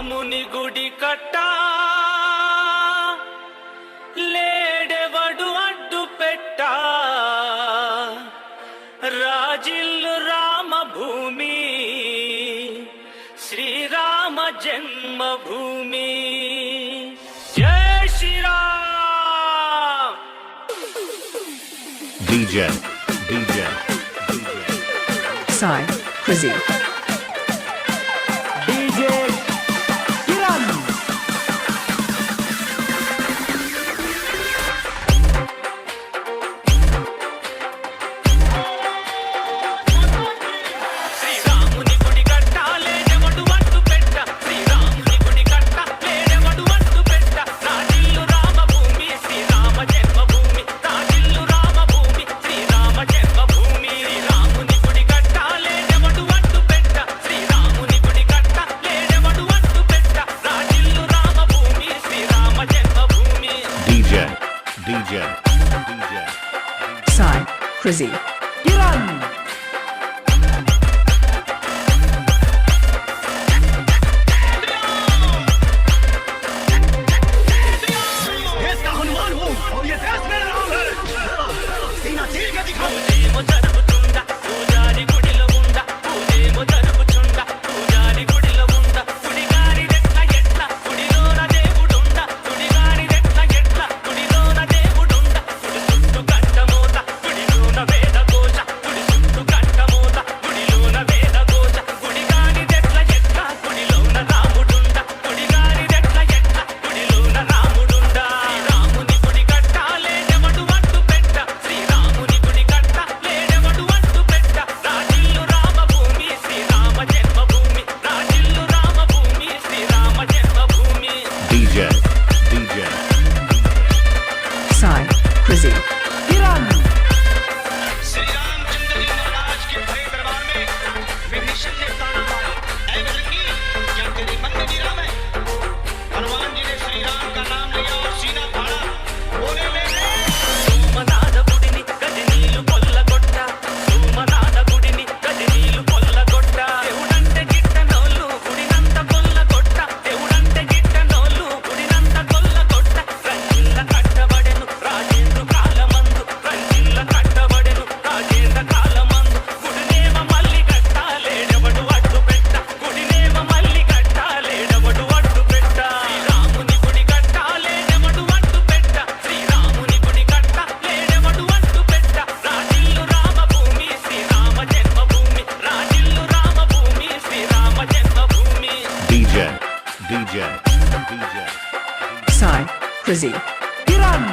శ్రీరాముని గుడి కట్టా లేడెవడు అడ్డు పెట్టా రాజిల్లు రామభూమి శ్రీరామ జన్మభూమి జై Sriram DJ Sai Krizzy DJ Kiran శ్రీరాముని గుడి కట్టా లేడెవడు అడ్డు పెట్ట శ్రీరాముని గుడి కట్టా లేడెవడు అడ్డు పెట్ట రాజిల్లు రామభూమి శ్రీరామ జన్మభూమి రాజిల్లు రామభూమి శ్రీరామ జన్మభూమి శ్రీరాముని గుడి కట్టా లేడెవడు అడ్డు పెట్ట శ్రీరాముని గుడి కట్టా లేడెవడు అడ్డు పెట్ట రాజిల్లు రామభూమి శ్రీరామ జన్మభూమి DJ Sai Krizzy Kiran देश का हनुमान हूँ और ये देश मेरा नाम है सीना चीर के दिखाओ పూజేమో జరుగుతుందా పూజారి గుడిలో ఉందా పూజేమో జరుగుతుందా పూజారి గుడిలో ఉందా గుడిగారి రెట్ల ఎట్ల గుడిలోన దేవుడుందా గుడిగారి రెట్ల ఎట్ల గుడిలోన దేవుడుందా గుడి చుట్టూ గంటమోత గుడిలోన వేదఘోష గుడి చుట్టూ గంటమోత గుడిలోన వేదఘోష గుడిగారి రెట్ల ఎట్ల గుడిలోన రాముడుందా గుడిగారి రెట్ల ఎట్ల గుడిలోన రాముడుందా శ్రీరాముని గుడి కట్టాలేడెవడు అడ్డు పెట్ట శ్రీరాముని గుడి కట్టాలేడెవడు అడ్డు పెట్ట రాజిల్లు రామభూమి శ్రీరామ జన్మభూమి రాజిల్లు రామభూమి శ్రీరామ జన్మభూమి DJ Sai Krizzy Kiran Shri Ramchandra ji महाराज के भरे दरबार में विभीषण ने ताना मारा ऐ बजरंगी क्या तेरे मन में भी राम है हनुमान जी ने श्री राम का नाम लिया और सीना फाड़ा बोले मेरे సోమనాథ గుడిని గజనీలు కొల్లగొట్ట సోమనాథ గుడిని గజనీలు కొల్లగొట్ట దేవుడంటే గిట్టనోళ్ళు గుడినంత కొల్లగొట్ట దేవుడంటే గిట్టనోళ్ళు గుడినంత కొల్లగొట్ట రంజిల్ల కట్టబడెను రాజేంద్ర కాలమందు రంజిల్ల కట్టబడెను రాజేంద్ర కాలమందు గుడినేమ మల్లి కట్టాలేడెవడు అడ్డు పెట్ట గుడినేమ మల్లి కట్టాలేడెవడు అడ్డు పెట్ట శ్రీరాముని గుడి కట్టాలేడెవడు అడ్డు పెట్ట శ్రీరాముని గుడి కట్టాలేడెవడు అడ్డు పెట్ట రాజిల్లు రామభూమి శ్రీరామ జన్మభూమి రాజిల్లు రామభూమి శ్రీరామ జన్మభూమి DJ Sai Krizzy Kiran